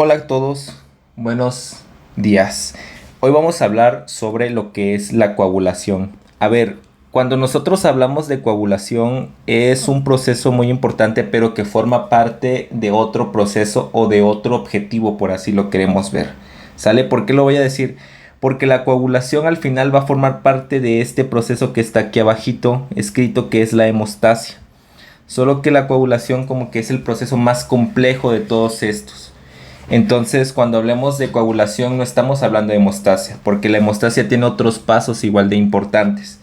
Hola a todos, buenos días. Hoy vamos a hablar sobre lo que es la coagulación. A ver, cuando nosotros hablamos de coagulación es un proceso muy importante, pero que forma parte de otro proceso o de otro objetivo, por así lo queremos ver. ¿Sale? ¿Por qué lo voy a decir? Porque la coagulación al final va a formar parte de este proceso que está aquí abajito escrito, que es la hemostasia. Solo que la coagulación como que es el proceso más complejo de todos estos. Entonces, cuando hablemos de coagulación no estamos hablando de hemostasia, porque la hemostasia tiene otros pasos igual de importantes.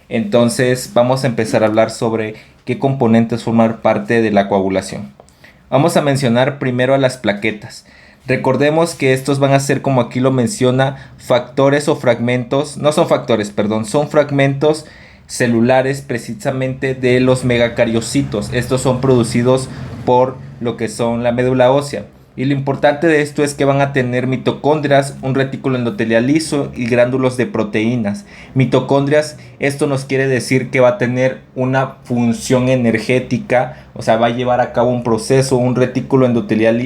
Entonces, vamos a empezar a hablar sobre qué componentes forman parte de la coagulación. Vamos a mencionar primero a las plaquetas. Recordemos que estos van a ser, como aquí lo menciona, factores o fragmentos, no son factores, perdón, son fragmentos celulares precisamente de los megacariocitos. Estos son producidos por lo que son la médula ósea. Y lo importante de esto es que van a tener mitocondrias, un retículo endotelial liso y gránulos de proteínas. Mitocondrias, esto nos quiere decir que va a tener una función energética, o sea, va a llevar a cabo un proceso, un retículo endotelial,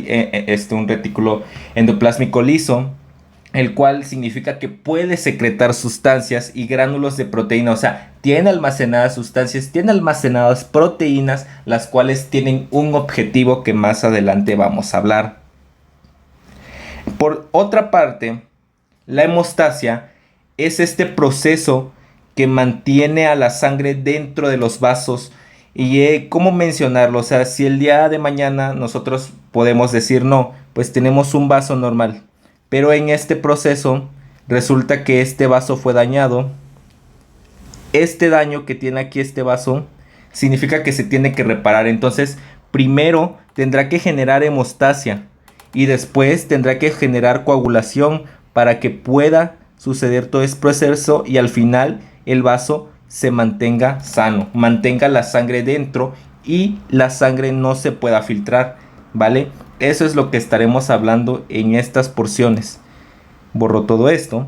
un retículo endoplásmico liso, el cual significa que puede secretar sustancias y gránulos de proteína, o sea, tiene almacenadas sustancias, tiene almacenadas proteínas, las cuales tienen un objetivo que más adelante vamos a hablar. Por otra parte, la hemostasia es este proceso que mantiene a la sangre dentro de los vasos. Y cómo mencionarlo, o sea, si el día de mañana nosotros podemos decir no, pues tenemos un vaso normal, pero en este proceso resulta que este vaso fue dañado. Este daño que tiene aquí este vaso significa que se tiene que reparar. Entonces, primero tendrá que generar hemostasia y después tendrá que generar coagulación para que pueda suceder todo este proceso y al final el vaso se mantenga sano, mantenga la sangre dentro y la sangre no se pueda filtrar, ¿vale? Eso es lo que estaremos hablando en estas porciones. Borro todo esto.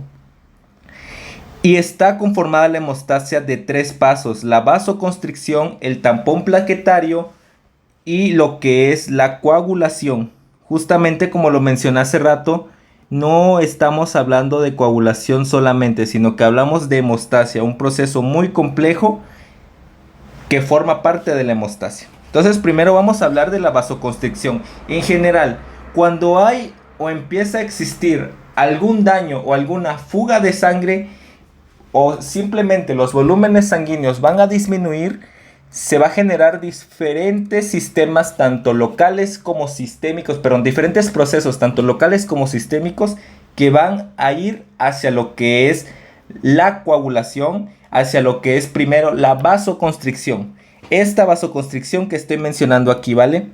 Y está conformada la hemostasia de 3 pasos: la vasoconstricción, el tampón plaquetario y lo que es la coagulación. Justamente como lo mencioné hace rato, no estamos hablando de coagulación solamente, sino que hablamos de hemostasia, un proceso muy complejo que forma parte de la hemostasia. Entonces, primero vamos a hablar de la vasoconstricción. En general, cuando hay o empieza a existir algún daño o alguna fuga de sangre, o simplemente los volúmenes sanguíneos van a disminuir, se va a generar diferentes sistemas, tanto locales como sistémicos, perdón, diferentes procesos, tanto locales como sistémicos, que van a ir hacia lo que es la coagulación, hacia lo que es primero la vasoconstricción. Esta vasoconstricción que estoy mencionando aquí, ¿vale?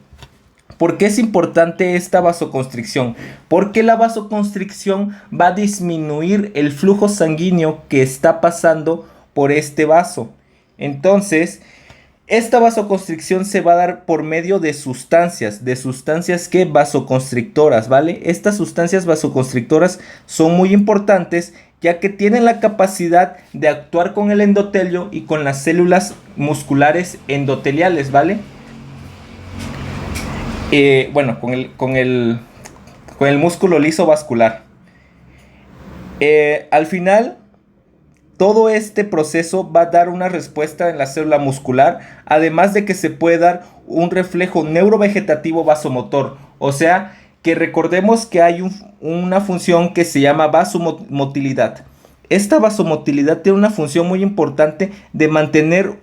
¿Por qué es importante esta vasoconstricción? Porque la vasoconstricción va a disminuir el flujo sanguíneo que está pasando por este vaso. Entonces, esta vasoconstricción se va a dar por medio de sustancias que vasoconstrictoras, ¿vale? Estas sustancias vasoconstrictoras son muy importantes ya que tienen la capacidad de actuar con el endotelio y con las células musculares endoteliales, ¿vale? Bueno, con el músculo liso vascular. Al final, todo este proceso va a dar una respuesta en la célula muscular, además de que se puede dar un reflejo neurovegetativo vasomotor. O sea, que recordemos que hay una función que se llama vasomotilidad. Esta vasomotilidad tiene una función muy importante de mantener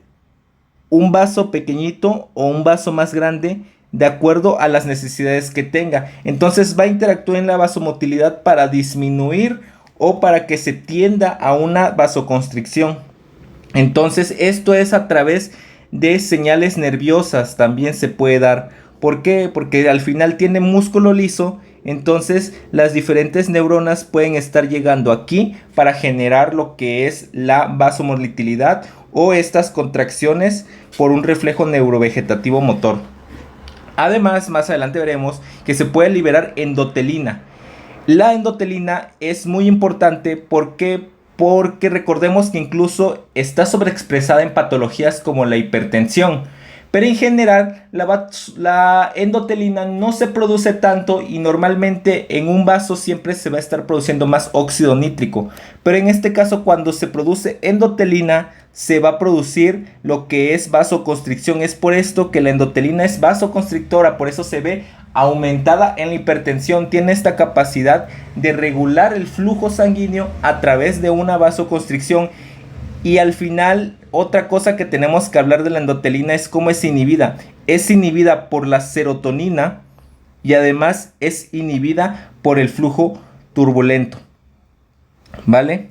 un vaso pequeñito o un vaso más grande de acuerdo a las necesidades que tenga. Entonces va a interactuar en la vasomotilidad para disminuir o para que se tienda a una vasoconstricción. Entonces esto es a través de señales nerviosas, también se puede dar. ¿Por qué? Porque al final tiene músculo liso, entonces las diferentes neuronas pueden estar llegando aquí para generar lo que es la vasomotilidad o estas contracciones por un reflejo neurovegetativo motor. Además, más adelante veremos que se puede liberar endotelina. La endotelina es muy importante porque recordemos que incluso está sobreexpresada en patologías como la hipertensión. Pero en general la endotelina no se produce tanto y normalmente en un vaso siempre se va a estar produciendo más óxido nítrico. Pero en este caso cuando se produce endotelina se va a producir lo que es vasoconstricción. Es por esto que la endotelina es vasoconstrictora, por eso se ve aumentada en la hipertensión. Tiene esta capacidad de regular el flujo sanguíneo a través de una vasoconstricción. Y al final, otra cosa que tenemos que hablar de la endotelina es cómo es inhibida. Es inhibida por la serotonina y además es inhibida por el flujo turbulento. ¿Vale?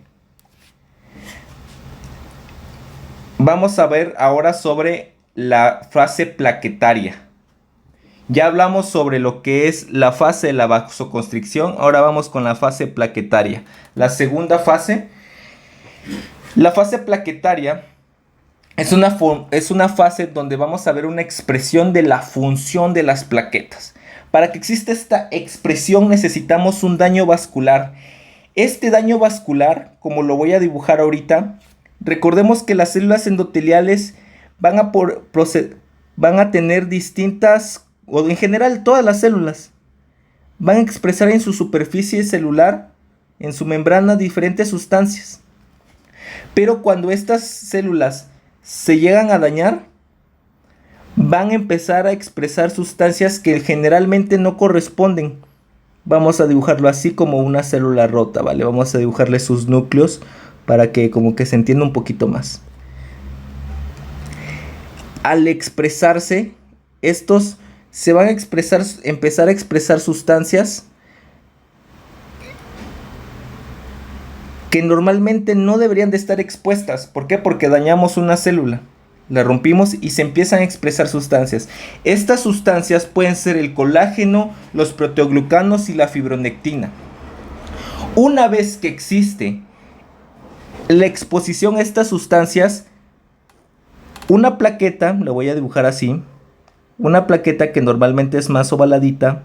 Vamos a ver ahora sobre la fase plaquetaria. Ya hablamos sobre lo que es la fase de la vasoconstricción. Ahora vamos con la fase plaquetaria. La segunda fase. La fase plaquetaria es una fase donde vamos a ver una expresión de la función de las plaquetas. Para que exista esta expresión necesitamos un daño vascular. Este daño vascular, como lo voy a dibujar ahorita, recordemos que las células endoteliales van a tener distintas, o en general todas las células, van a expresar en su superficie celular, en su membrana, diferentes sustancias. Pero cuando estas células se llegan a dañar, van a empezar a expresar sustancias que generalmente no corresponden. Vamos a dibujarlo así como una célula rota, ¿vale? Vamos a dibujarle sus núcleos para que como que se entienda un poquito más. Al expresarse, estos se van a empezar a expresar sustancias que normalmente no deberían de estar expuestas. ¿Por qué? Porque dañamos una célula, la rompimos y se empiezan a expresar sustancias. Estas sustancias pueden ser el colágeno, los proteoglucanos y la fibronectina. Una vez que existe la exposición a estas sustancias, una plaqueta, la voy a dibujar así, una plaqueta que normalmente es más ovaladita,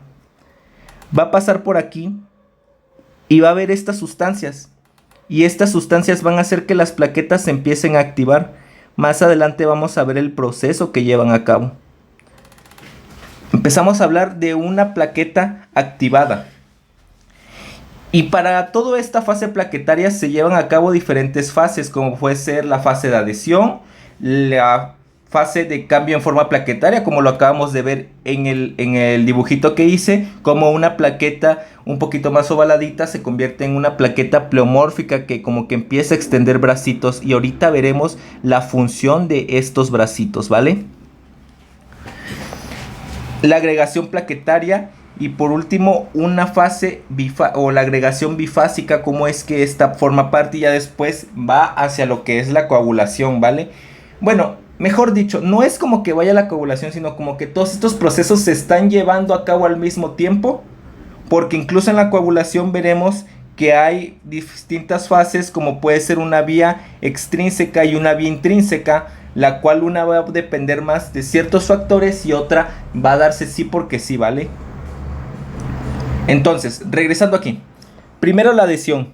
va a pasar por aquí y va a ver estas sustancias. Y estas sustancias van a hacer que las plaquetas se empiecen a activar. Más adelante vamos a ver el proceso que llevan a cabo. Empezamos a hablar de una plaqueta activada. Y para toda esta fase plaquetaria se llevan a cabo diferentes fases, como puede ser la fase de adhesión, la fase de cambio en forma plaquetaria, como lo acabamos de ver en el dibujito que hice, como una plaqueta un poquito más ovaladita se convierte en una plaqueta pleomórfica que como que empieza a extender bracitos, y ahorita veremos la función de estos bracitos, ¿vale? La agregación plaquetaria y por último una fase o la agregación bifásica, como es que esta forma parte y ya después va hacia lo que es la coagulación, ¿vale? Bueno, mejor dicho, no es como que vaya la coagulación, sino como que todos estos procesos se están llevando a cabo al mismo tiempo, porque incluso en la coagulación veremos que hay distintas fases, como puede ser una vía extrínseca y una vía intrínseca, la cual una va a depender más de ciertos factores y otra va a darse sí porque sí, ¿vale? Entonces, regresando aquí, primero la adhesión.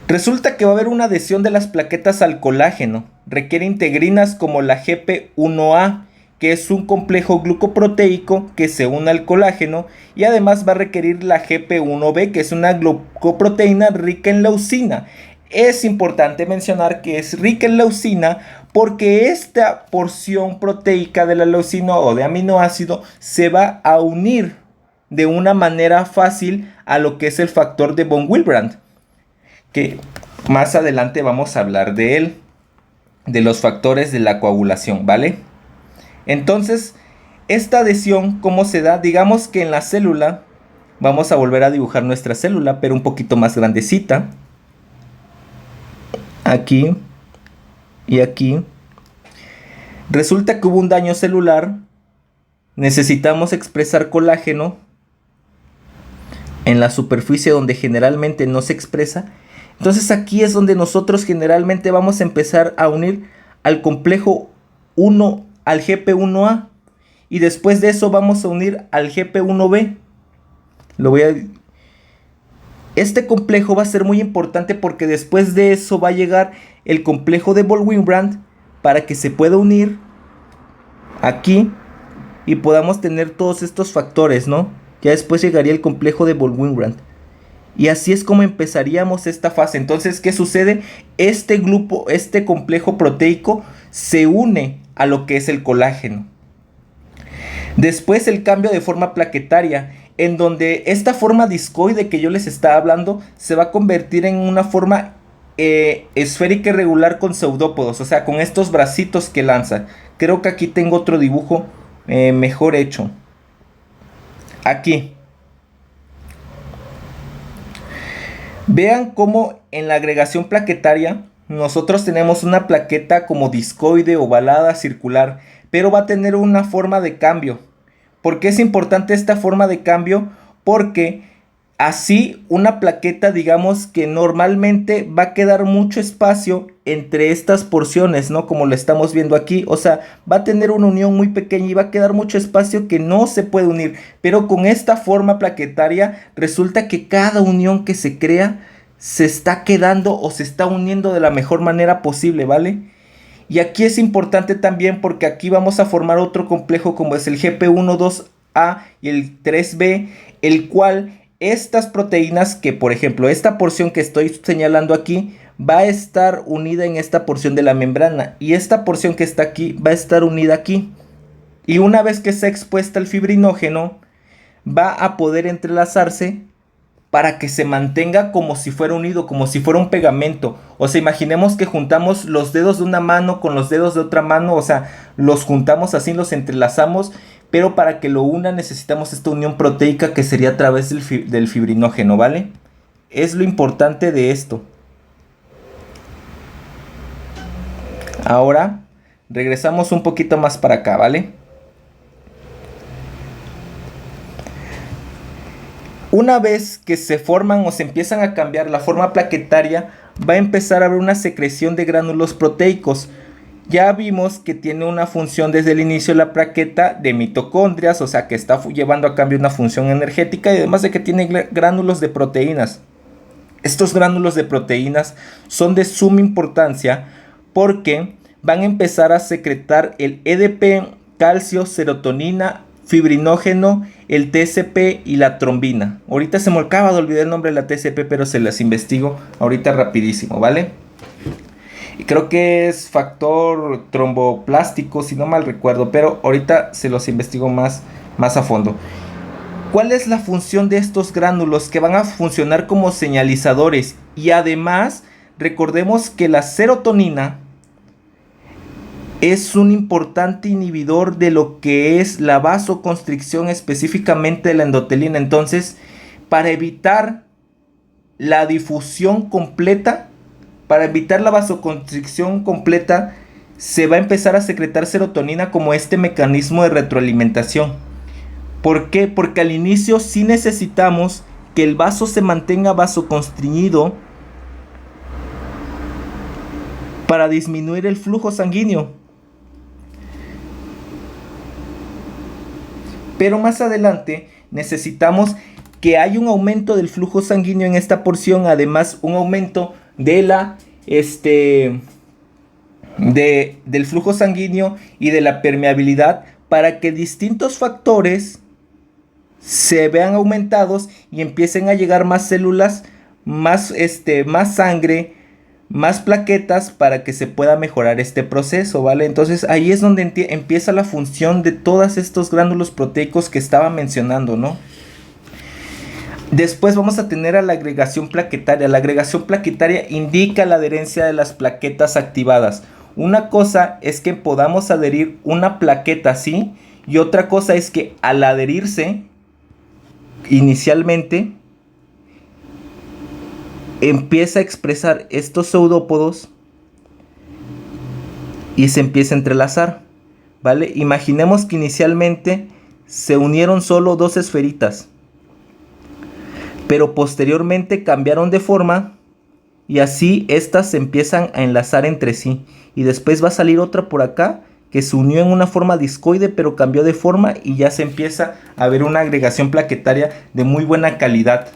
Resulta que va a haber una adhesión de las plaquetas al colágeno. Requiere integrinas como la GP1A, que es un complejo glucoproteico que se une al colágeno, y además va a requerir la GP1B, que es una glucoproteína rica en leucina. Es importante mencionar que es rica en leucina porque esta porción proteica de la leucina o de aminoácido se va a unir de una manera fácil a lo que es el factor de von Willebrand, que más adelante vamos a hablar de él, de los factores de la coagulación, ¿vale? Entonces, esta adhesión, ¿cómo se da? Digamos que en la célula, vamos a volver a dibujar nuestra célula, pero un poquito más grandecita. Aquí y aquí. Resulta que hubo un daño celular. Necesitamos expresar colágeno en la superficie donde generalmente no se expresa. Entonces aquí es donde nosotros generalmente vamos a empezar a unir al complejo 1 al GP1A. Y después de eso vamos a unir al GP1B. Este complejo va a ser muy importante porque después de eso va a llegar el complejo de von Willebrand para que se pueda unir aquí y podamos tener todos estos factores, ¿no? Ya después llegaría el complejo de Böll-Weinbrand. Y así es como empezaríamos esta fase. Entonces, ¿qué sucede? Este grupo, este complejo proteico se une a lo que es el colágeno. Después el cambio de forma plaquetaria, en donde esta forma discoide que yo les estaba hablando se va a convertir en una forma esférica irregular con pseudópodos, o sea, con estos bracitos que lanza. Creo que aquí tengo otro dibujo mejor hecho. Aquí. Vean cómo en la agregación plaquetaria nosotros tenemos una plaqueta como discoide, ovalada, circular, pero va a tener una forma de cambio. ¿Por qué es importante esta forma de cambio? Porque así una plaqueta, digamos que normalmente va a quedar mucho espacio entre estas porciones, ¿no? Como lo estamos viendo aquí, o sea, va a tener una unión muy pequeña y va a quedar mucho espacio que no se puede unir. Pero con esta forma plaquetaria resulta que cada unión que se crea se está quedando o se está uniendo de la mejor manera posible, ¿vale? Y aquí es importante también porque aquí vamos a formar otro complejo como es el GP12A y el 3B, el cual estas proteínas que, por ejemplo, esta porción que estoy señalando aquí va a estar unida en esta porción de la membrana y esta porción que está aquí va a estar unida aquí. Y una vez que sea expuesta el fibrinógeno, va a poder entrelazarse para que se mantenga como si fuera unido, como si fuera un pegamento. O sea, imaginemos que juntamos los dedos de una mano con los dedos de otra mano, o sea, los juntamos así, los entrelazamos, pero para que lo una necesitamos esta unión proteica que sería a través del fibrinógeno, ¿vale? Es lo importante de esto. Ahora, regresamos un poquito más para acá, ¿vale? Una vez que se forman o se empiezan a cambiar la forma plaquetaria, va a empezar a haber una secreción de gránulos proteicos. Ya vimos que tiene una función desde el inicio de la plaqueta de mitocondrias, o sea que está llevando a cabo una función energética y además de que tiene gránulos de proteínas. Estos gránulos de proteínas son de suma importancia porque van a empezar a secretar el EDP, calcio, serotonina, fibrinógeno, el TCP y la trombina. Ahorita se me acaba de olvidar el nombre de la TCP, pero se las investigo ahorita rapidísimo, ¿vale? Y creo que es factor tromboplástico, si no mal recuerdo, pero ahorita se los investigo más a fondo. ¿Cuál es la función de estos gránulos que van a funcionar como señalizadores? Y además, recordemos que la serotonina es un importante inhibidor de lo que es la vasoconstricción, específicamente de la endotelina. Entonces, para evitar la difusión completa, para evitar la vasoconstricción completa, se va a empezar a secretar serotonina como este mecanismo de retroalimentación. ¿Por qué? Porque al inicio sí necesitamos que el vaso se mantenga vasoconstriñido para disminuir el flujo sanguíneo. Pero más adelante necesitamos que haya un aumento del flujo sanguíneo en esta porción, además un aumento de del flujo sanguíneo y de la permeabilidad para que distintos factores se vean aumentados y empiecen a llegar más células, más sangre, más plaquetas para que se pueda mejorar este proceso, ¿vale? Entonces ahí es donde empieza la función de todos estos gránulos proteicos que estaba mencionando, ¿no? Después vamos a tener a la agregación plaquetaria. La agregación plaquetaria indica la adherencia de las plaquetas activadas. Una cosa es que podamos adherir una plaqueta así y otra cosa es que al adherirse inicialmente empieza a expresar estos pseudópodos y se empieza a entrelazar, ¿vale? Imaginemos que inicialmente se unieron solo dos esferitas, pero posteriormente cambiaron de forma y así estas se empiezan a enlazar entre sí y después va a salir otra por acá que se unió en una forma discoide pero cambió de forma y ya se empieza a ver una agregación plaquetaria de muy buena calidad.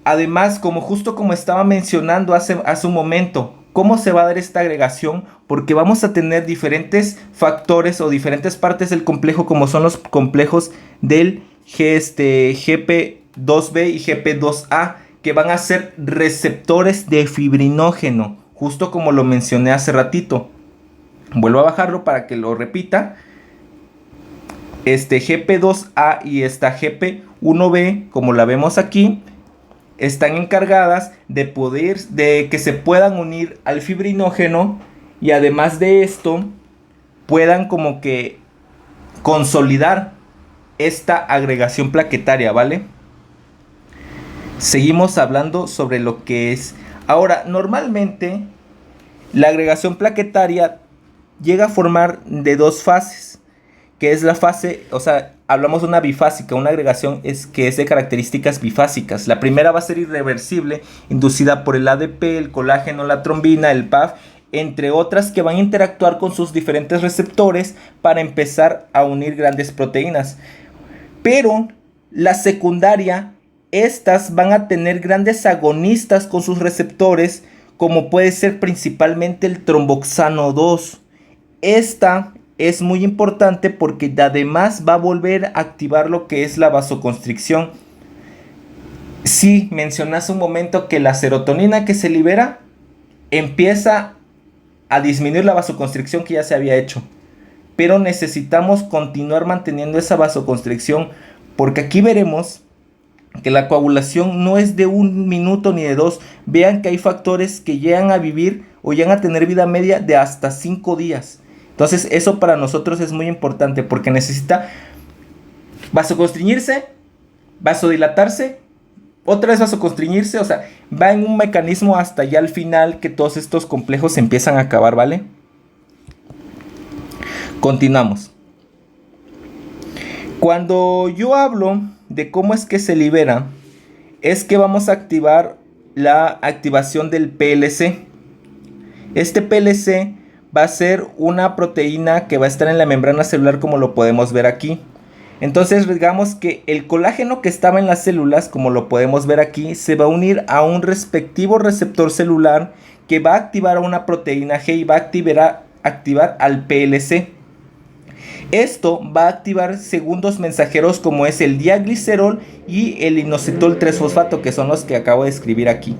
Además, justo como estaba mencionando hace un momento, ¿Cómo se va a dar esta agregación? Porque vamos a tener diferentes factores o diferentes partes del complejo, como son los complejos del GP2B y GP2A, que van a ser receptores de fibrinógeno, justo como lo mencioné hace ratito. Vuelvo a bajarlo para que lo repita. Este GP2A y esta GP1B, como la vemos aquí, están encargadas de que se puedan unir al fibrinógeno, y además de esto puedan como que consolidar esta agregación plaquetaria, ¿vale? Seguimos hablando sobre lo que es. Ahora, normalmente la agregación plaquetaria llega a formar de dos fases, que es la fase, o sea, hablamos de una bifásica, una agregación que es de características bifásicas. La primera va a ser irreversible, inducida por el ADP, el colágeno, la trombina, el PAF, entre otras, que van a interactuar con sus diferentes receptores para empezar a unir grandes proteínas. Pero la secundaria, estas van a tener grandes agonistas con sus receptores, como puede ser principalmente el tromboxano 2. Esta es muy importante porque además va a volver a activar lo que es la vasoconstricción. Sí, mencioné hace un momento que la serotonina que se libera empieza a disminuir la vasoconstricción que ya se había hecho, pero necesitamos continuar manteniendo esa vasoconstricción, porque aquí veremos que la coagulación no es de 1 minuto ni de 2. Vean que hay factores que llegan a vivir o llegan a tener vida media de hasta 5 días. Entonces eso para nosotros es muy importante, porque necesita vasoconstriñirse, vasodilatarse, otra vez vasoconstriñirse, o sea, va en un mecanismo hasta ya al final que todos estos complejos se empiezan a acabar, ¿vale? Continuamos. Cuando yo hablo de cómo es que se libera, es que vamos a activar la activación del PLC. Este PLC va a ser una proteína que va a estar en la membrana celular, como lo podemos ver aquí. Entonces digamos que el colágeno que estaba en las células, como lo podemos ver aquí, se va a unir a un respectivo receptor celular que va a activar a una proteína G y va a activar al PLC. Esto va a activar segundos mensajeros como es el diaglicerol y el inositol 3-fosfato, que son los que acabo de escribir aquí.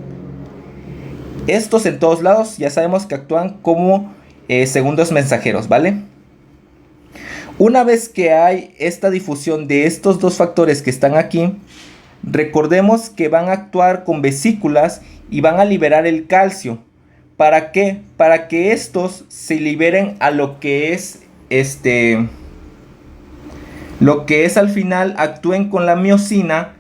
Estos en todos lados ya sabemos que actúan como segundos mensajeros, ¿vale? Una vez que hay esta difusión de estos dos factores que están aquí, recordemos que van a actuar con vesículas y van a liberar el calcio. ¿Para qué? Para que estos se liberen a lo que es al final actúen con la miocina.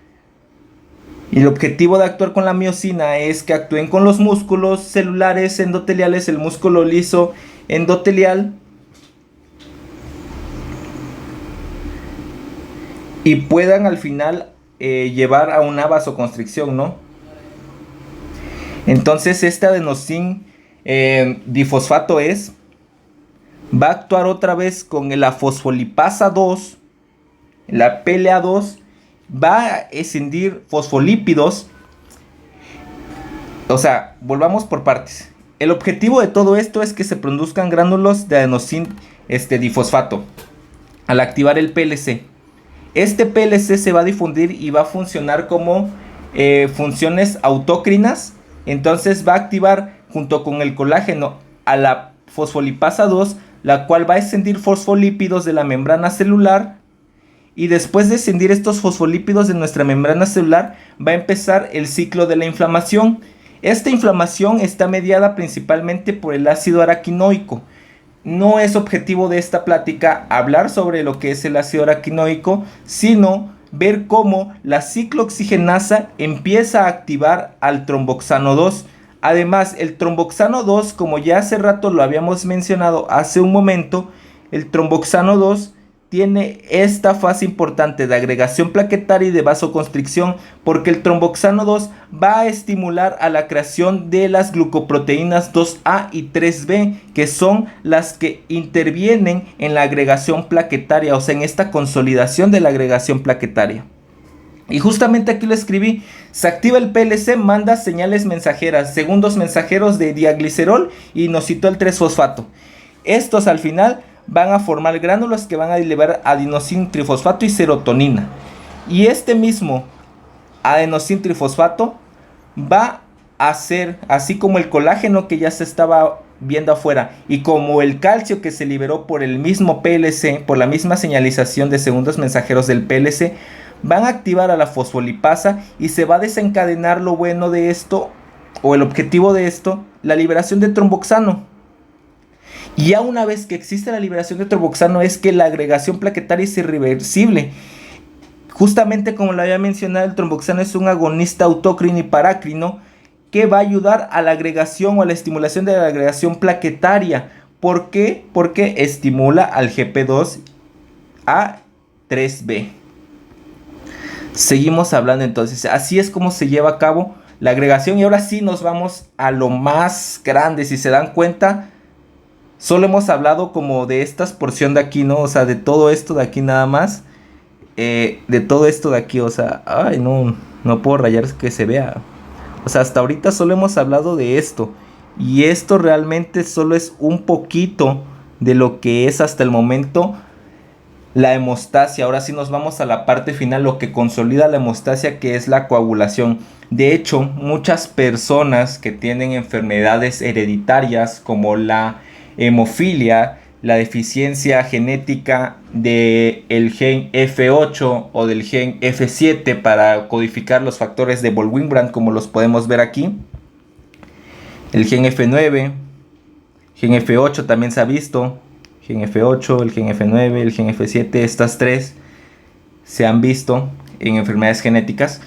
Y el objetivo de actuar con la miocina es que actúen con los músculos celulares endoteliales, el músculo liso endotelial, y puedan al final llevar a una vasoconstricción, ¿no? Entonces este adenosín difosfato va a actuar otra vez con la fosfolipasa 2, la PLA2, va a escindir fosfolípidos. O sea, volvamos por partes. El objetivo de todo esto es que se produzcan gránulos de adenosín difosfato al activar el PLC. Este PLC se va a difundir y va a funcionar como funciones autócrinas. Entonces va a activar junto con el colágeno a la fosfolipasa 2, la cual va a escindir fosfolípidos de la membrana celular. Y después de escindir estos fosfolípidos de nuestra membrana celular, va a empezar el ciclo de la inflamación. Esta inflamación está mediada principalmente por el ácido araquinoico. No es objetivo de esta plática hablar sobre lo que es el ácido araquinoico, sino ver cómo la ciclooxigenasa empieza a activar al tromboxano 2. Además, el tromboxano 2, como ya hace rato lo habíamos mencionado hace un momento, el tromboxano 2 tiene esta fase importante de agregación plaquetaria y de vasoconstricción, porque el tromboxano 2 va a estimular a la creación de las glucoproteínas 2A y 3B, que son las que intervienen en la agregación plaquetaria, o sea, en esta consolidación de la agregación plaquetaria. Y justamente aquí lo escribí. Se activa el PLC, manda señales mensajeras, segundos mensajeros de diaglicerol y inositol 3-fosfato. Estos al final van a formar gránulos que van a liberar adenosín trifosfato y serotonina. Y este mismo adenosín trifosfato va a hacer, así como el colágeno que ya se estaba viendo afuera y como el calcio que se liberó por el mismo PLC, por la misma señalización de segundos mensajeros del PLC, van a activar a la fosfolipasa y se va a desencadenar lo bueno de esto, o el objetivo de esto, la liberación de tromboxano. Y ya una vez que existe la liberación de tromboxano es que la agregación plaquetaria es irreversible. Justamente como lo había mencionado, el tromboxano es un agonista autócrino y parácrino que va a ayudar a la agregación o a la estimulación de la agregación plaquetaria. ¿Por qué? Porque estimula al GP2A3B. Seguimos hablando entonces. Así es como se lleva a cabo la agregación. Y ahora sí nos vamos a lo más grande. Si se dan cuenta, solo hemos hablado como de esta porción de aquí, ¿no? O sea, de todo esto de aquí nada más. De todo esto de aquí, o sea, ay, no puedo rayar que se vea. O sea, hasta ahorita solo hemos hablado de esto. Y esto realmente solo es un poquito de lo que es hasta el momento la hemostasia. Ahora sí nos vamos a la parte final, lo que consolida la hemostasia, que es la coagulación. De hecho, muchas personas que tienen enfermedades hereditarias como la hemofilia, la deficiencia genética del gen F8 o del gen F7 para codificar los factores de Böll-Weinbrand, como los podemos ver aquí. El gen F9, gen F8 también se ha visto. Gen F8, el gen F9, el gen F7, estas tres se han visto en enfermedades genéticas.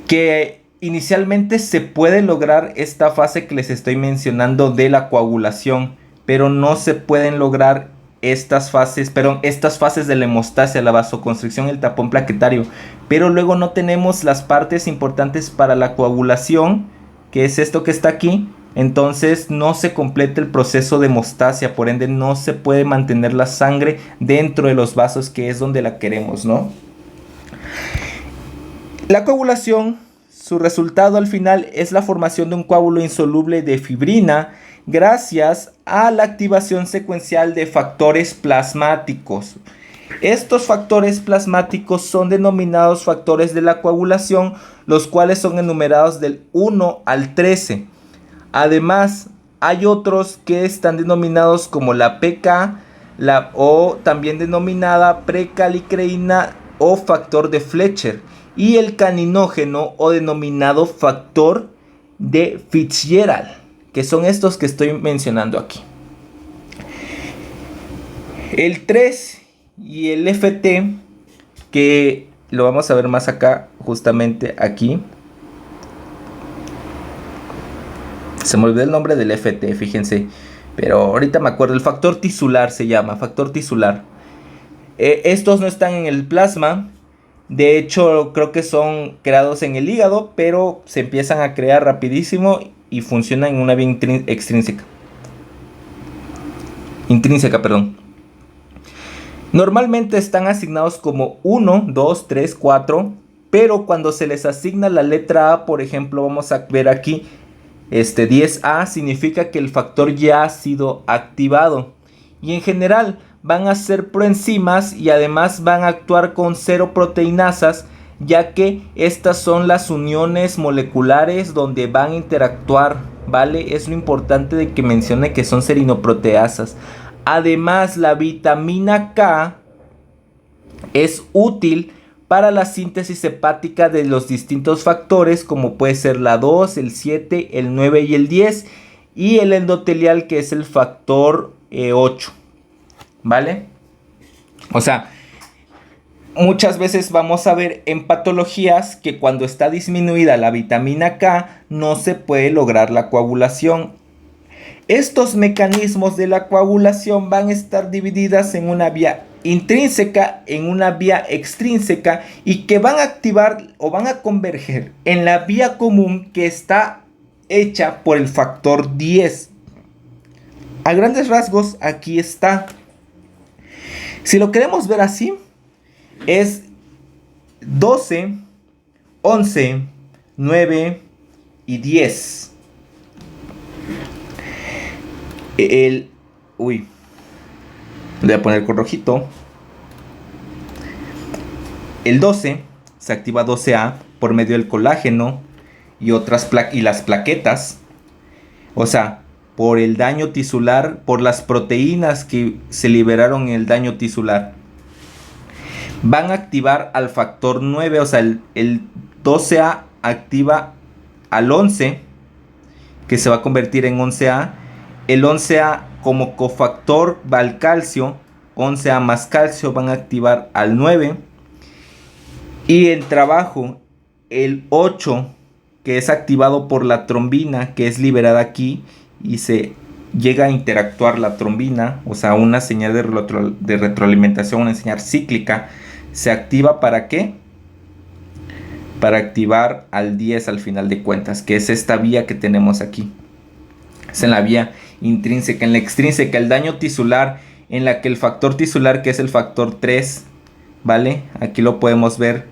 Que inicialmente se puede lograr esta fase que les estoy mencionando de la coagulación, pero no se pueden lograr estas fases de la hemostasia, la vasoconstricción, el tapón plaquetario. Pero luego no tenemos las partes importantes para la coagulación, que es esto que está aquí. Entonces no se completa el proceso de hemostasia, por ende no se puede mantener la sangre dentro de los vasos, que es donde la queremos, ¿no? La coagulación, su resultado al final es la formación de un coágulo insoluble de fibrina gracias a la activación secuencial de factores plasmáticos. Estos factores plasmáticos son denominados factores de la coagulación, los cuales son enumerados del 1 al 13. Además, hay otros que están denominados como la PK, o también denominada precalicreína o factor de Fletcher, y el caninógeno o denominado factor de Fitzgerald, que son estos que estoy mencionando aquí. El 3 y el FT, que lo vamos a ver más acá, justamente aquí. Se me olvidó el nombre del FT, fíjense. Pero ahorita me acuerdo, el factor tisular se llama, factor tisular. Estos no están en el plasma. De hecho, creo que son creados en el hígado, pero se empiezan a crear rapidísimo y funcionan en una vía intrínseca. Normalmente están asignados como 1, 2, 3, 4, pero cuando se les asigna la letra A, por ejemplo, vamos a ver aquí, 10A significa que el factor ya ha sido activado. Y en general van a ser proenzimas y además van a actuar con seroproteinasas, ya que estas son las uniones moleculares donde van a interactuar, ¿vale? Es lo importante de que mencione que son serinoproteasas. Además, la vitamina K es útil para la síntesis hepática de los distintos factores, como puede ser la 2, el 7, el 9 y el 10, y el endotelial, que es el factor 8, ¿vale? O sea, muchas veces vamos a ver en patologías que cuando está disminuida la vitamina K no se puede lograr la coagulación. Estos mecanismos de la coagulación van a estar divididas en una vía intrínseca, en una vía extrínseca, y que van a activar o van a converger en la vía común que está hecha por el factor 10. A grandes rasgos, aquí está. Si lo queremos ver así, es 12, 11, 9 y 10. Uy, le voy a poner con rojito. El 12 se activa 12A por medio del colágeno y las plaquetas. O sea, por el daño tisular, por las proteínas que se liberaron en el daño tisular. Van a activar al factor 9, o sea, el 12A activa al 11, que se va a convertir en 11A. El 11A como cofactor va al calcio, 11A más calcio van a activar al 9. Y en trabajo, el 8, que es activado por la trombina, que es liberada aquí, y se llega a interactuar la trombina, o sea, una señal de retroalimentación, una señal cíclica, se activa ¿para qué? Para activar al 10 al final de cuentas, que es esta vía que tenemos aquí. Es en la vía intrínseca. En la extrínseca, el daño tisular, en la que el factor tisular, que es el factor 3, ¿vale? Aquí lo podemos ver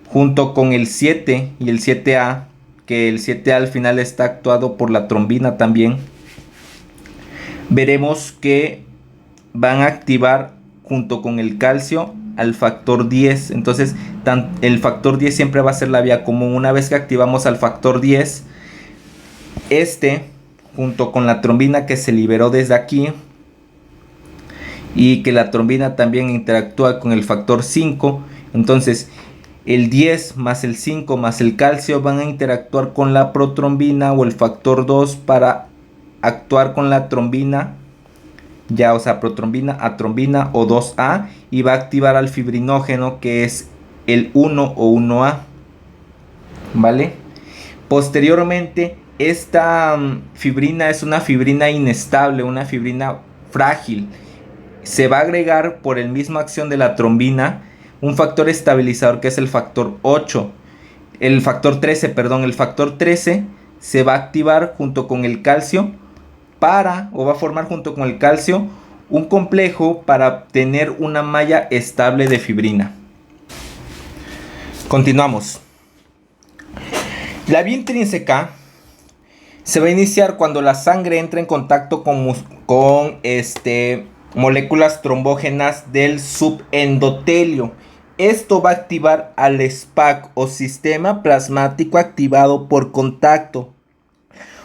junto con el 7 y el 7A, que el 7A al final está actuado por la trombina también. Veremos que van a activar junto con el calcio al factor 10. Entonces el factor 10 siempre va a ser la vía común. Una vez que activamos al factor 10, junto con la trombina que se liberó desde aquí, y que la trombina también interactúa con el factor 5, entonces el 10 más el 5 más el calcio van a interactuar con la protrombina o el factor 2 para actuar con la trombina, ya, o sea, protrombina a trombina o 2A, y va a activar al fibrinógeno, que es el 1 o 1A, ¿vale? Posteriormente, esta fibrina es una fibrina inestable, una fibrina frágil. Se va a agregar por el misma acción de la trombina un factor estabilizador, que es el factor 8. El factor 13, perdón, el factor 13 se va a activar junto con el calcio va a formar junto con el calcio un complejo para obtener una malla estable de fibrina. Continuamos. La vía intrínseca se va a iniciar cuando la sangre entra en contacto con moléculas trombógenas del subendotelio. Esto va a activar al SPAC, o sistema plasmático activado por contacto,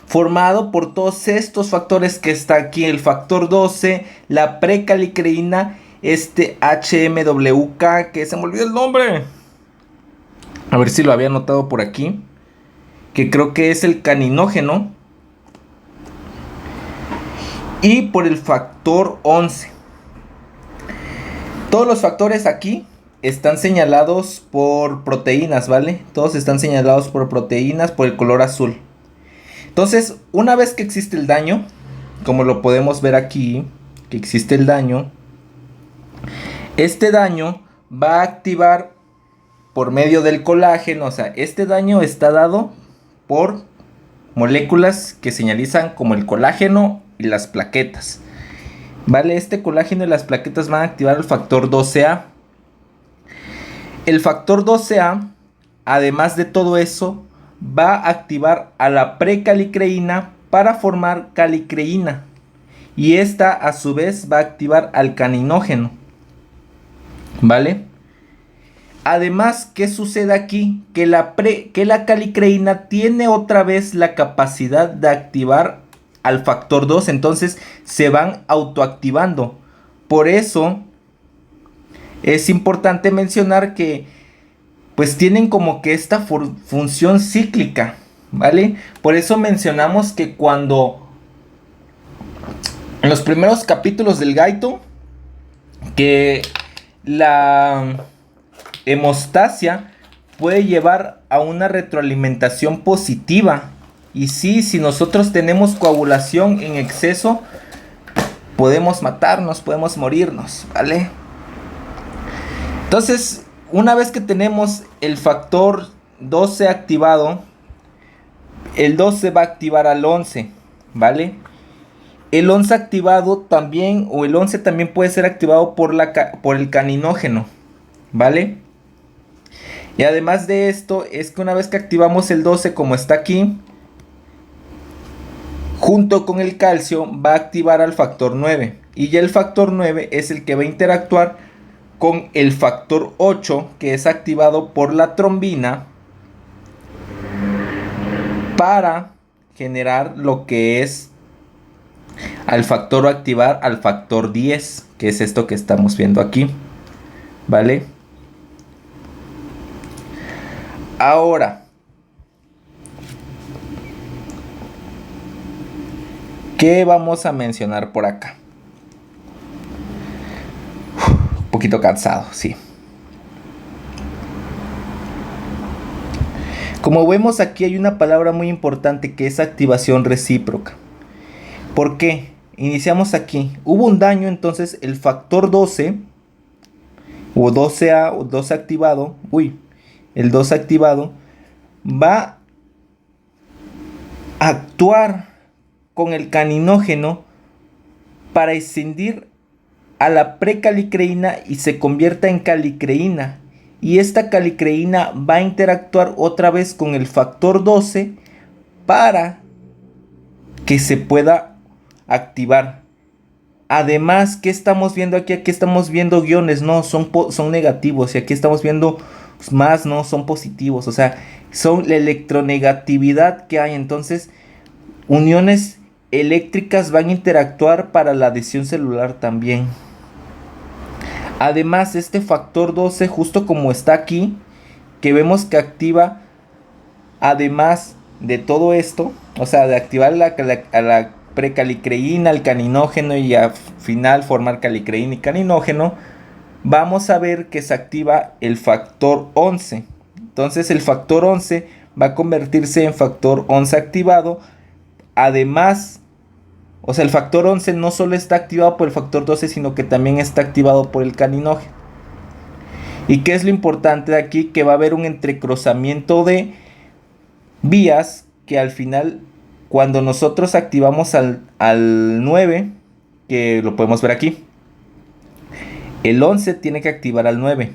formado por todos estos factores que está aquí: el factor 12, la precalicreína, HMWK, que se me olvidó el nombre, a ver si lo había anotado por aquí, que creo que es el caninógeno, y por el factor 11. Todos los factores aquí están señalados por proteínas, ¿vale? Todos están señalados por proteínas, por el color azul. Entonces, una vez que existe el daño, como lo podemos ver aquí, que existe el daño, este daño va a activar por medio del colágeno. O sea, este daño está dado por moléculas que señalizan como el colágeno y las plaquetas, ¿vale? Este colágeno y las plaquetas van a activar el factor 12A. El factor 12A, además de todo eso, va a activar a la precalicreína para formar calicreína, y esta a su vez va a activar al caninógeno, ¿vale? Además, ¿qué sucede aquí? Que la calicreína tiene otra vez la capacidad de activar al factor 2, entonces se van autoactivando. Por eso es importante mencionar que pues tienen como que esta función cíclica, ¿vale? Por eso mencionamos que cuando en los primeros capítulos del Gaito, que la hemostasia puede llevar a una retroalimentación positiva. Y sí, si nosotros tenemos coagulación en exceso, podemos matarnos, podemos morirnos, ¿vale? Entonces, una vez que tenemos el factor 12 activado, el 12 va a activar al 11, ¿vale? El 11 activado también, o el 11 también puede ser activado por el caninógeno, ¿vale? Y además de esto, es que una vez que activamos el 12, como está aquí, junto con el calcio va a activar al factor 9. Y ya el factor 9 es el que va a interactuar con el factor 8, que es activado por la trombina, para generar lo que es al factor o activar al factor 10, que es esto que estamos viendo aquí, ¿vale? Ahora, ¿qué vamos a mencionar por acá? Un poquito cansado, sí. Como vemos aquí hay una palabra muy importante que es activación recíproca. ¿Por qué? Iniciamos aquí. Hubo un daño, entonces el factor 12 o 12A o 12 activado, el 12 activado va a actuar con el caninógeno para escindir a la precalicreína y se convierta en calicreína. Y esta calicreína va a interactuar otra vez con el factor 12 para que se pueda activar. Además, ¿qué estamos viendo aquí? Aquí estamos viendo guiones, no, son negativos. Y aquí estamos viendo más, no, son positivos. O sea, son la electronegatividad que hay. Entonces, uniones eléctricas van a interactuar para la adhesión celular también. Además, este factor 12, justo como está aquí, que vemos que activa, además de todo esto, o sea, de activar a la precalicreína, el caninógeno y al final formar calicreína y caninógeno, vamos a ver que se activa el factor 11. Entonces el factor 11 va a convertirse en factor 11 activado. Además, o sea, el factor 11 no solo está activado por el factor 12, sino que también está activado por el caninógeno. ¿Y qué es lo importante de aquí? Que va a haber un entrecruzamiento de vías que al final, cuando nosotros activamos al 9, que lo podemos ver aquí, el 11 tiene que activar al 9.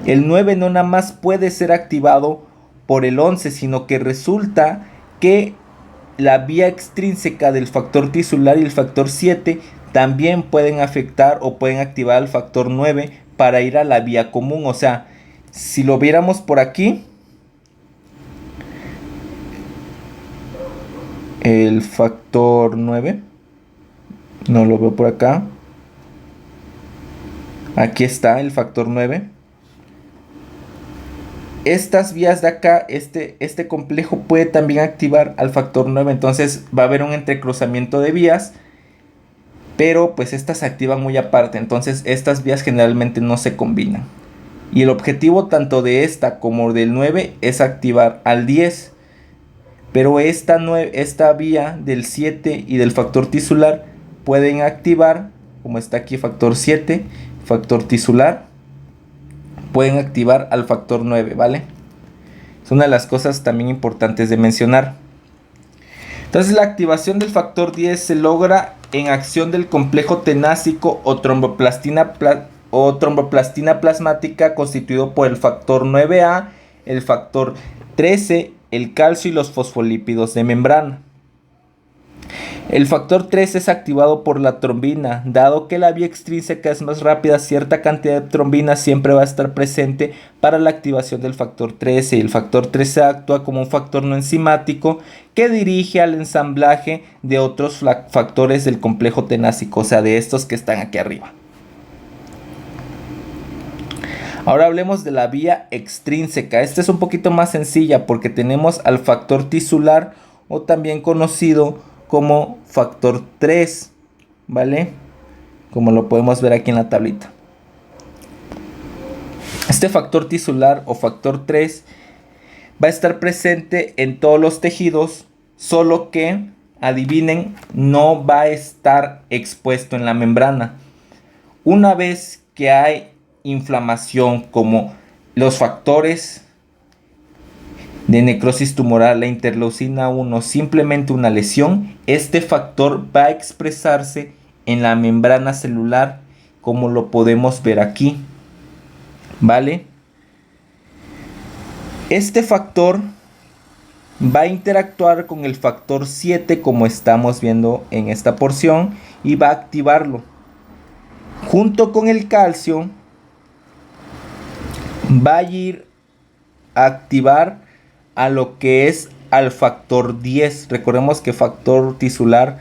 El 9 no nada más puede ser activado por el 11, sino que resulta que la vía extrínseca del factor tisular y el factor 7 también pueden afectar o pueden activar al factor 9 para ir a la vía común. O sea, si lo viéramos por aquí, el factor 9, no lo veo por acá, aquí está el factor 9. Estas vías de acá, este complejo puede también activar al factor 9. Entonces va a haber un entrecruzamiento de vías, pero pues estas se activan muy aparte. Entonces estas vías generalmente no se combinan. Y el objetivo tanto de esta como del 9 es activar al 10. Pero esta vía del 7 y del factor tisular pueden activar, como está aquí factor 7, factor tisular, pueden activar al factor 9, ¿vale? Es una de las cosas también importantes de mencionar. Entonces la activación del factor 10 se logra en acción del complejo tenácico o tromboplastina plasmática constituido por el factor 9A, el factor 13, el calcio y los fosfolípidos de membrana. El factor 3 es activado por la trombina. Dado que la vía extrínseca es más rápida, cierta cantidad de trombina siempre va a estar presente para la activación del factor 13. Y el factor 13 actúa como un factor no enzimático que dirige al ensamblaje de otros factores del complejo tenácico, o sea, de estos que están aquí arriba. Ahora hablemos de la vía extrínseca. Esta es un poquito más sencilla porque tenemos al factor tisular, o también conocido como factor 3, ¿vale? Como lo podemos ver aquí en la tablita. Este factor tisular o factor 3 va a estar presente en todos los tejidos, solo que, adivinen, no va a estar expuesto en la membrana. Una vez que hay inflamación como los factores de necrosis tumoral, la interleucina 1, simplemente una lesión, este factor va a expresarse en la membrana celular, como lo podemos ver aquí, ¿vale? Este factor va a interactuar con el factor 7 como estamos viendo en esta porción y va a activarlo. Junto con el calcio va a ir a activar a lo que es al factor 10. Recordemos que factor tisular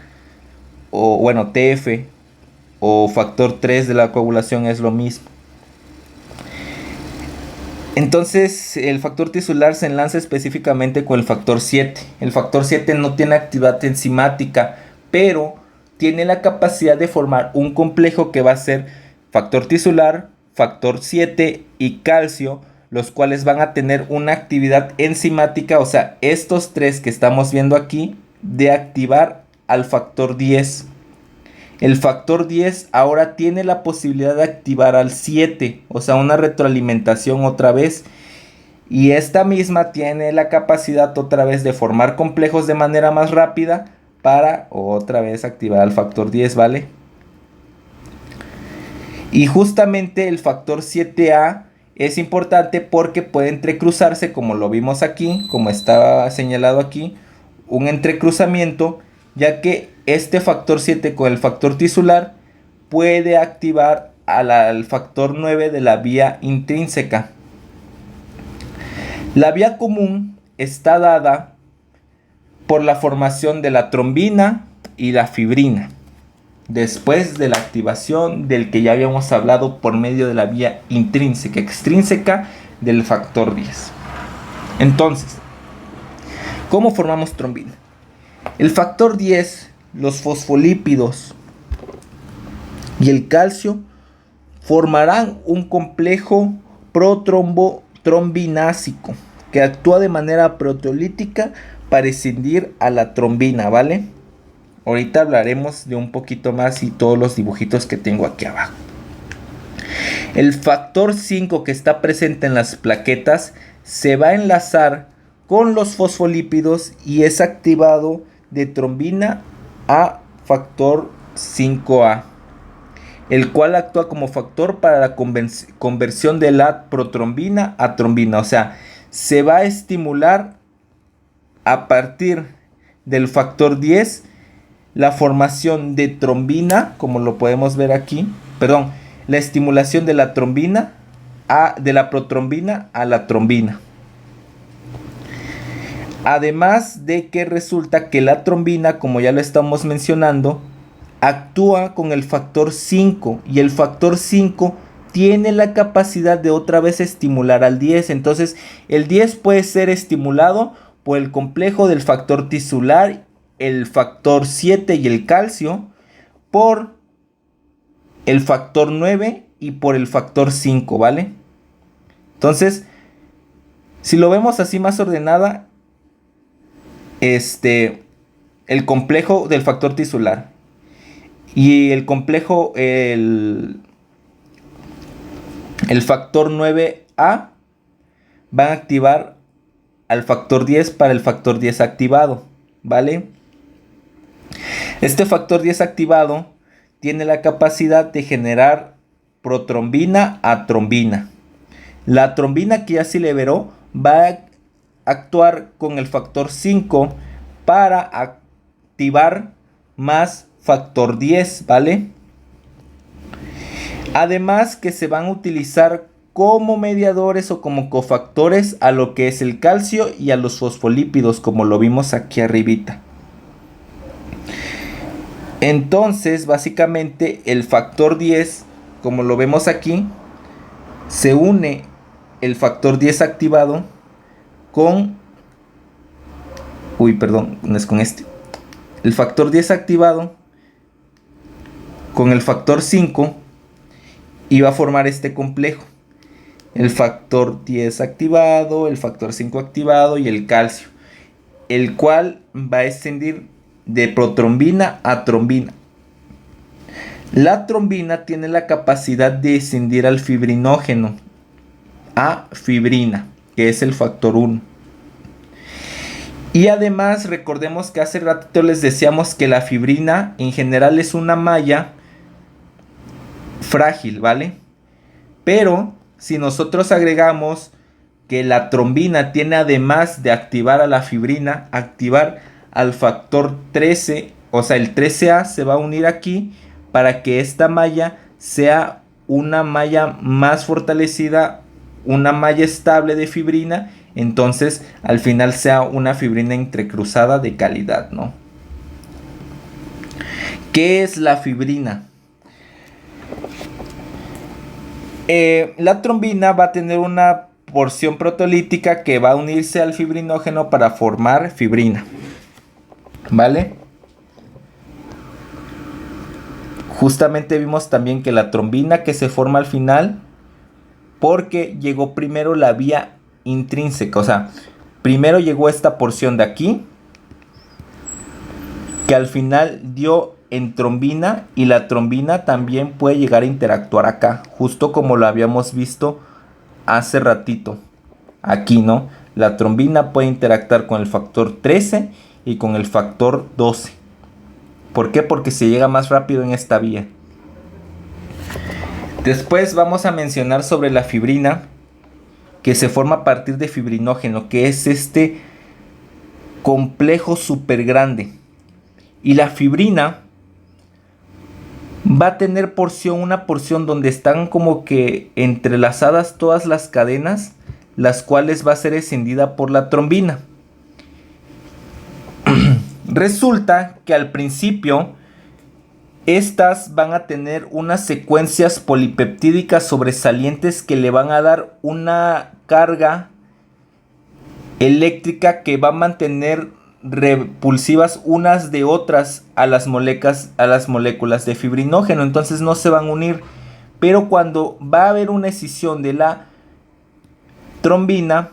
o bueno TF o factor 3 de la coagulación es lo mismo. Entonces el factor tisular se enlaza específicamente con el factor 7. El factor 7 no tiene actividad enzimática, pero tiene la capacidad de formar un complejo que va a ser factor tisular, factor 7 y calcio, los cuales van a tener una actividad enzimática, o sea, estos tres que estamos viendo aquí, de activar al factor 10. El factor 10 ahora tiene la posibilidad de activar al 7, o sea, una retroalimentación otra vez. Y esta misma tiene la capacidad otra vez de formar complejos de manera más rápida para otra vez activar al factor 10, ¿vale? Y justamente el factor 7A es importante porque puede entrecruzarse, como lo vimos aquí, como está señalado aquí, un entrecruzamiento, ya que este factor 7 con el factor tisular puede activar al factor 9 de la vía intrínseca. La vía común está dada por la formación de la trombina y la fibrina, después de la activación del que ya habíamos hablado por medio de la vía intrínseca, extrínseca del factor 10. Entonces, ¿cómo formamos trombina? El factor 10, los fosfolípidos y el calcio formarán un complejo protrombotrombinásico que actúa de manera proteolítica para escindir a la trombina, ¿vale? Ahorita hablaremos de un poquito más y todos los dibujitos que tengo aquí abajo. El factor 5 que está presente en las plaquetas se va a enlazar con los fosfolípidos y es activado de trombina a factor 5A, el cual actúa como factor para la conversión de la protrombina a trombina. O sea, se va a estimular a partir del factor 10 la formación de trombina, como lo podemos ver aquí, perdón, la estimulación de la trombina de la protrombina a la trombina. Además de que resulta que la trombina, como ya lo estamos mencionando, actúa con el factor 5 y el factor 5 tiene la capacidad de otra vez estimular al 10. Entonces el 10 puede ser estimulado por el complejo del factor tisular, el factor 7 y el calcio, por el factor 9 y por el factor 5, ¿vale? Entonces, si lo vemos así más ordenada, el complejo del factor tisular y el complejo, el factor 9A van a activar al factor 10 para el factor 10 activado, ¿vale? Este factor 10 activado tiene la capacidad de generar protrombina a trombina. La trombina que ya se liberó va a actuar con el factor 5 para activar más factor 10, ¿vale? Además que se van a utilizar como mediadores o como cofactores a lo que es el calcio y a los fosfolípidos, como lo vimos aquí arribita. Entonces, básicamente el factor 10, como lo vemos aquí, se une el factor 10 activado con... no es con este. El factor 10 activado con el factor 5 y va a formar este complejo. El factor 10 activado, el factor 5 activado y el calcio, el cual va a extender de protrombina a trombina. La trombina tiene la capacidad de escindir al fibrinógeno a fibrina, que es el factor 1. Y además recordemos que hace ratito les decíamos que la fibrina en general es una malla frágil, ¿vale? Pero si nosotros agregamos que la trombina tiene, además de activar a la fibrina, activar al factor 13, o sea, el 13A se va a unir aquí para que esta malla sea una malla más fortalecida, una malla estable de fibrina, entonces al final sea una fibrina entrecruzada de calidad, ¿no? ¿Qué es la fibrina? La trombina va a tener una porción proteolítica que va a unirse al fibrinógeno para formar fibrina, ¿vale? Justamente vimos también que la trombina que se forma al final, porque llegó primero la vía intrínseca, o sea, primero llegó esta porción de aquí, que al final dio en trombina, y la trombina también puede llegar a interactuar acá, justo como lo habíamos visto hace ratito, aquí, ¿no? La trombina puede interactuar con el factor 13 y con el factor 12. ¿Por qué? Porque se llega más rápido en esta vía. Después vamos a mencionar sobre la fibrina, que se forma a partir de fibrinógeno, que es este complejo súper grande. Y la fibrina va a tener una porción donde están como que entrelazadas todas las cadenas, las cuales va a ser escindida por la trombina. Resulta que al principio estas van a tener unas secuencias polipeptídicas sobresalientes que le van a dar una carga eléctrica que va a mantener repulsivas unas de otras a las moléculas de fibrinógeno, entonces no se van a unir. Pero cuando va a haber una escisión de la trombina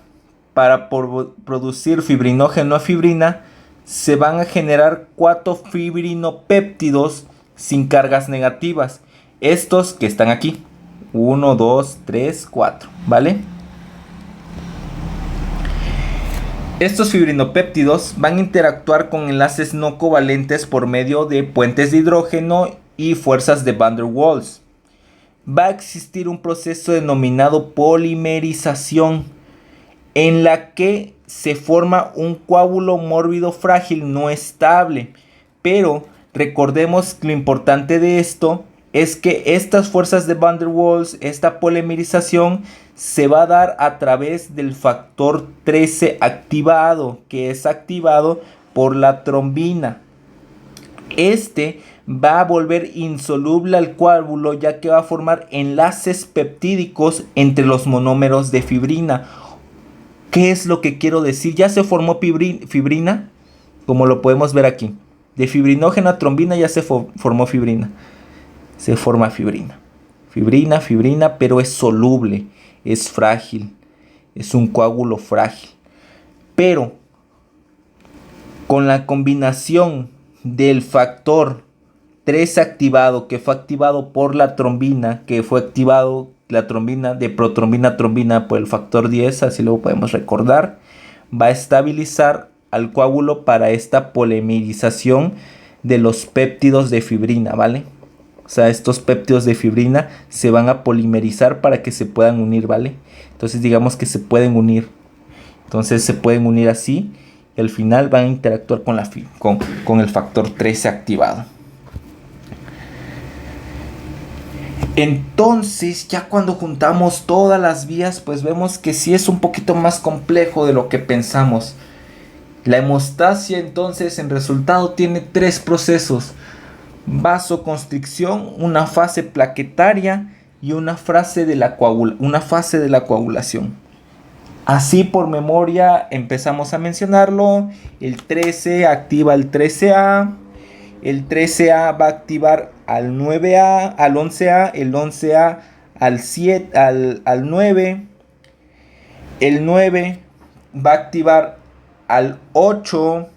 para producir fibrinógeno a fibrina, se van a generar 4 fibrinopéptidos sin cargas negativas. Estos que están aquí, 1, 2, 3, 4, ¿vale? Estos fibrinopéptidos van a interactuar con enlaces no covalentes por medio de puentes de hidrógeno y fuerzas de Van der Waals. Va a existir un proceso denominado polimerización, en la que se forma un coágulo mórbido frágil no estable. Pero recordemos que lo importante de esto es que estas fuerzas de Van der Waals, esta polimerización, se va a dar a través del factor 13 activado, que es activado por la trombina. Este va a volver insoluble al coágulo, ya que va a formar enlaces peptídicos entre los monómeros de fibrina. ¿Qué es lo que quiero decir? Ya se formó fibrina, como lo podemos ver aquí. De fibrinógeno a trombina ya se formó fibrina. Se forma fibrina. Fibrina, pero es soluble, es frágil, es un coágulo frágil. Pero con la combinación del factor 3 activado, que fue activado por la trombina, que fue activado la trombina de protrombina a trombina por el factor 10, así lo podemos recordar, va a estabilizar al coágulo para esta polimerización de los péptidos de fibrina, ¿vale? O sea, estos péptidos de fibrina se van a polimerizar para que se puedan unir, ¿vale? Entonces digamos que se pueden unir. Entonces se pueden unir así y al final van a interactuar con el factor 13 activado. Entonces, ya cuando juntamos todas las vías, pues vemos que sí es un poquito más complejo de lo que pensamos. La hemostasia, entonces, en resultado tiene 3 procesos: vasoconstricción, una fase plaquetaria y una fase de la coagulación. Así por memoria empezamos a mencionarlo. El 13 activa el 13A. El 13A va a activar al 9A, al 11A, el 11A al 7, al 9. El 9 va a activar al 8.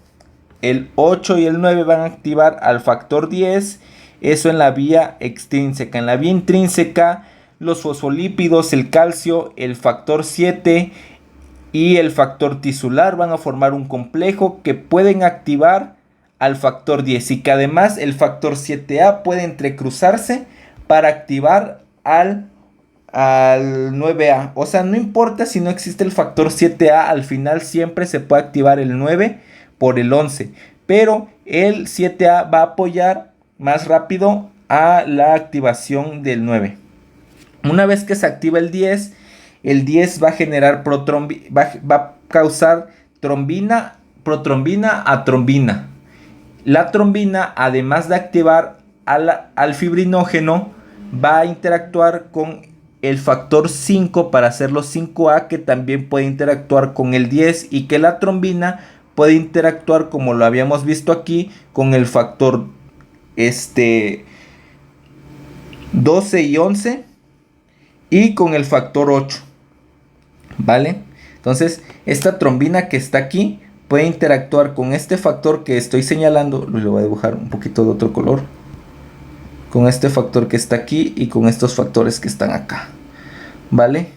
El 8 y el 9 van a activar al factor 10. Eso en la vía extrínseca. En la vía intrínseca, los fosfolípidos, el calcio, el factor 7 y el factor tisular van a formar un complejo que pueden activar al factor 10 y que además el factor 7A puede entrecruzarse para activar al al 9A. O sea, no importa si no existe el factor 7A, al final siempre se puede activar el 9 por el 11. Pero el 7A va a apoyar más rápido a la activación del 9. Una vez que se activa el 10 va a generar va a causar trombina, protrombina a trombina. La trombina, además de activar al fibrinógeno, va a interactuar con el factor 5 para hacerlo 5A, que también puede interactuar con el 10, y que la trombina puede interactuar, como lo habíamos visto aquí, con el factor 12 y 11 y con el factor 8, ¿vale? Entonces esta trombina que está aquí puede interactuar con este factor que estoy señalando. Lo voy a dibujar un poquito de otro color. Con este factor que está aquí y con estos factores que están acá, ¿vale?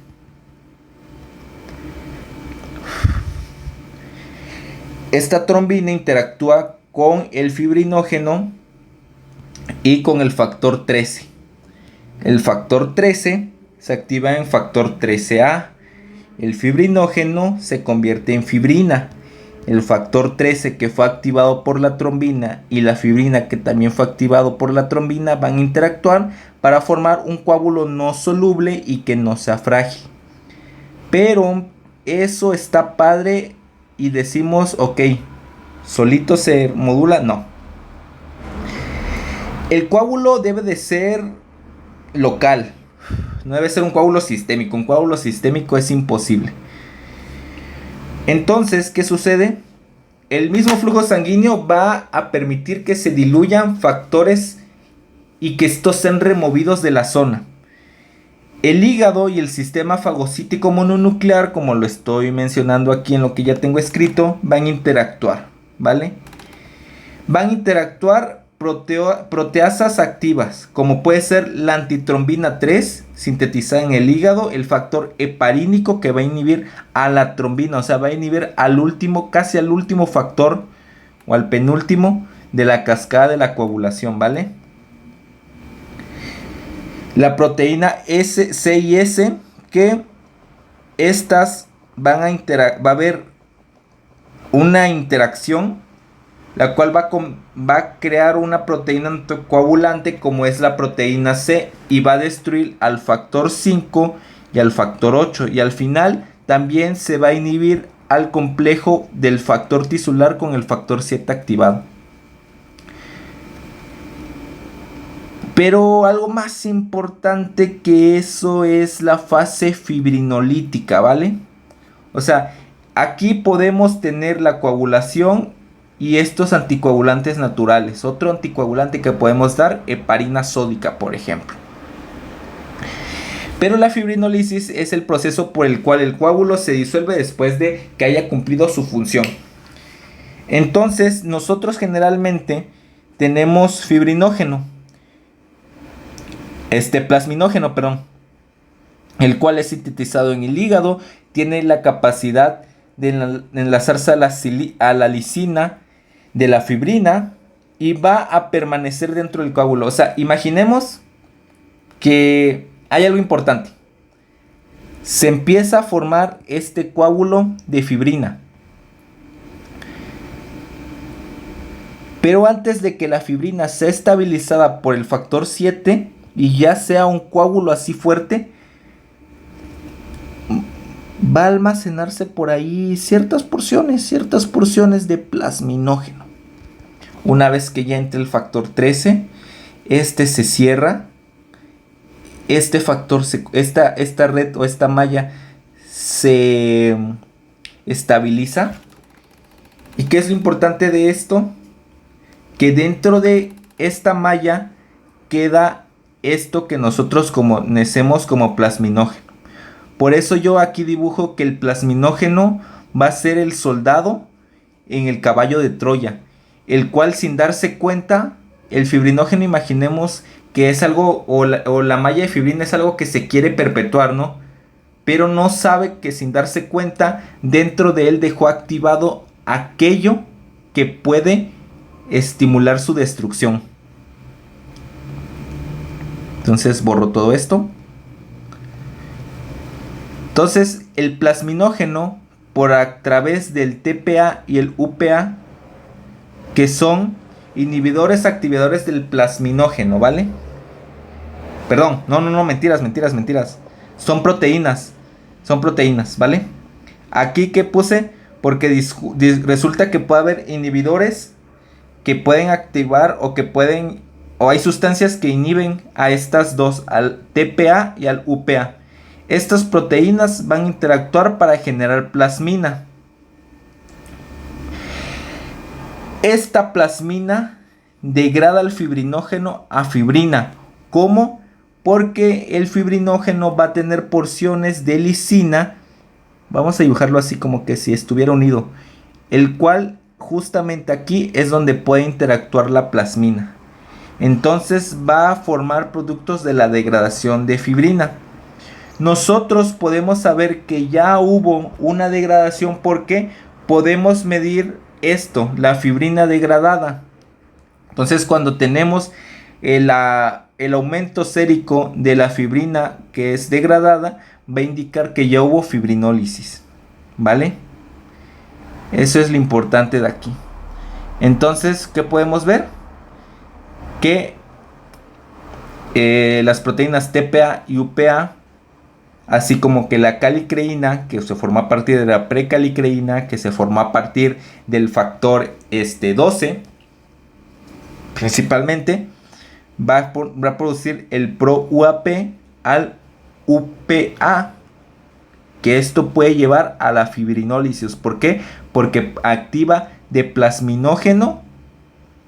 Esta trombina interactúa con el fibrinógeno y con el factor 13. El factor 13 se activa en factor 13A. El fibrinógeno se convierte en fibrina. El factor 13 que fue activado por la trombina y la fibrina que también fue activado por la trombina van a interactuar para formar un coágulo no soluble y que no sea frágil. Pero eso está padre y decimos, ok, solito se modula. No. El coágulo debe de ser local. No debe ser un coágulo sistémico. Un coágulo sistémico es imposible. Entonces, ¿qué sucede? El mismo flujo sanguíneo va a permitir que se diluyan factores y que estos sean removidos de la zona. El hígado y el sistema fagocítico mononuclear, como lo estoy mencionando aquí en lo que ya tengo escrito, van a interactuar, ¿vale? Van a interactuar proteasas activas, como puede ser la antitrombina 3, sintetizada en el hígado, el factor heparínico que va a inhibir a la trombina, o sea, va a inhibir al último, casi al último factor, o al penúltimo, de la cascada de la coagulación, ¿vale? La proteína S, C y S, que estas van a va a haber una interacción, la cual va a crear una proteína anticoagulante como es la proteína C, y va a destruir al factor 5 y al factor 8, y al final también se va a inhibir al complejo del factor tisular con el factor 7 activado. Pero algo más importante que eso es la fase fibrinolítica, ¿vale? O sea, aquí podemos tener la coagulación y estos anticoagulantes naturales. Otro anticoagulante que podemos dar, heparina sódica, por ejemplo. Pero la fibrinólisis es el proceso por el cual el coágulo se disuelve después de que haya cumplido su función. Entonces, nosotros generalmente tenemos fibrinógeno. Plasminógeno, perdón. El cual es sintetizado en el hígado. Tiene la capacidad de enlazarse a la lisina de la fibrina y va a permanecer dentro del coágulo. O sea, imaginemos que hay algo importante. Se empieza a formar este coágulo de fibrina. Pero antes de que la fibrina sea estabilizada por el factor 7 y ya sea un coágulo así fuerte, va a almacenarse por ahí ciertas porciones de plasminógeno. Una vez que ya entre el factor 13, se cierra, esta red o esta malla se estabiliza. ¿Y qué es lo importante de esto? Que dentro de esta malla queda esto que nosotros conocemos como plasminógeno. Por eso yo aquí dibujo que el plasminógeno va a ser el soldado en el caballo de Troya, el cual, sin darse cuenta, el fibrinógeno, imaginemos que es algo, o la malla de fibrina es algo que se quiere perpetuar, ¿no? Pero no sabe que, sin darse cuenta, dentro de él dejó activado aquello que puede estimular su destrucción. Entonces borro todo esto. Entonces, el plasminógeno, por a través del TPA y el UPA, que son inhibidores activadores del plasminógeno, ¿vale? Perdón, no, mentiras. Son proteínas, ¿vale? Aquí que puse, porque resulta que puede haber inhibidores que pueden activar o hay sustancias que inhiben a estas dos, al TPA y al UPA. Estas proteínas van a interactuar para generar plasmina. Esta plasmina degrada el fibrinógeno a fibrina. ¿Cómo? Porque el fibrinógeno va a tener porciones de lisina. Vamos a dibujarlo así como que si estuviera unido. El cual justamente aquí es donde puede interactuar la plasmina. Entonces va a formar productos de la degradación de fibrina. Nosotros podemos saber que ya hubo una degradación porque podemos medir esto, la fibrina degradada. Entonces cuando tenemos el aumento sérico de la fibrina que es degradada, va a indicar que ya hubo fibrinólisis, ¿vale? Eso es lo importante de aquí. Entonces, ¿qué podemos ver? Que las proteínas TPA y UPA, así como que la calicreína, que se forma a partir de la precalicreína, que se forma a partir del factor 12, principalmente, va a producir el pro-UAP al UPA, que esto puede llevar a la fibrinólisis. ¿Por qué? Porque activa de plasminógeno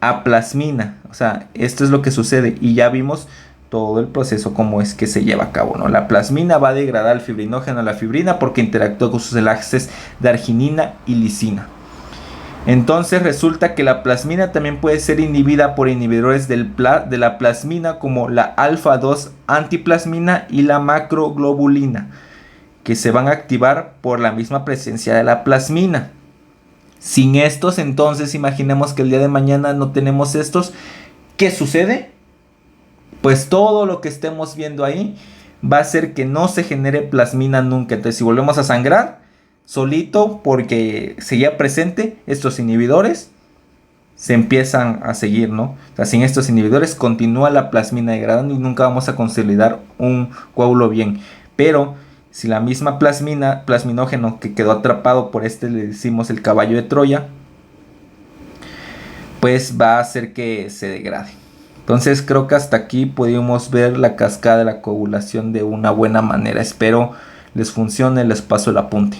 a plasmina. O sea, esto es lo que sucede y ya vimos todo el proceso cómo es que se lleva a cabo, ¿no? La plasmina va a degradar el fibrinógeno a la fibrina porque interactúa con sus enlaces de arginina y lisina. Entonces resulta que la plasmina también puede ser inhibida por inhibidores de la plasmina como la alfa-2 antiplasmina y la macroglobulina, que se van a activar por la misma presencia de la plasmina. Sin estos, entonces imaginemos que el día de mañana no tenemos estos. ¿Qué sucede? Pues todo lo que estemos viendo ahí va a hacer que no se genere plasmina nunca. Entonces si volvemos a sangrar solito porque seguía presente, estos inhibidores se empiezan a seguir, ¿no? O sea, sin estos inhibidores continúa la plasmina degradando y nunca vamos a consolidar un coágulo bien. Pero si la misma plasminógeno que quedó atrapado por le decimos el caballo de Troya, pues va a hacer que se degrade. Entonces creo que hasta aquí pudimos ver la cascada de la coagulación de una buena manera. Espero les funcione, les paso el apunte.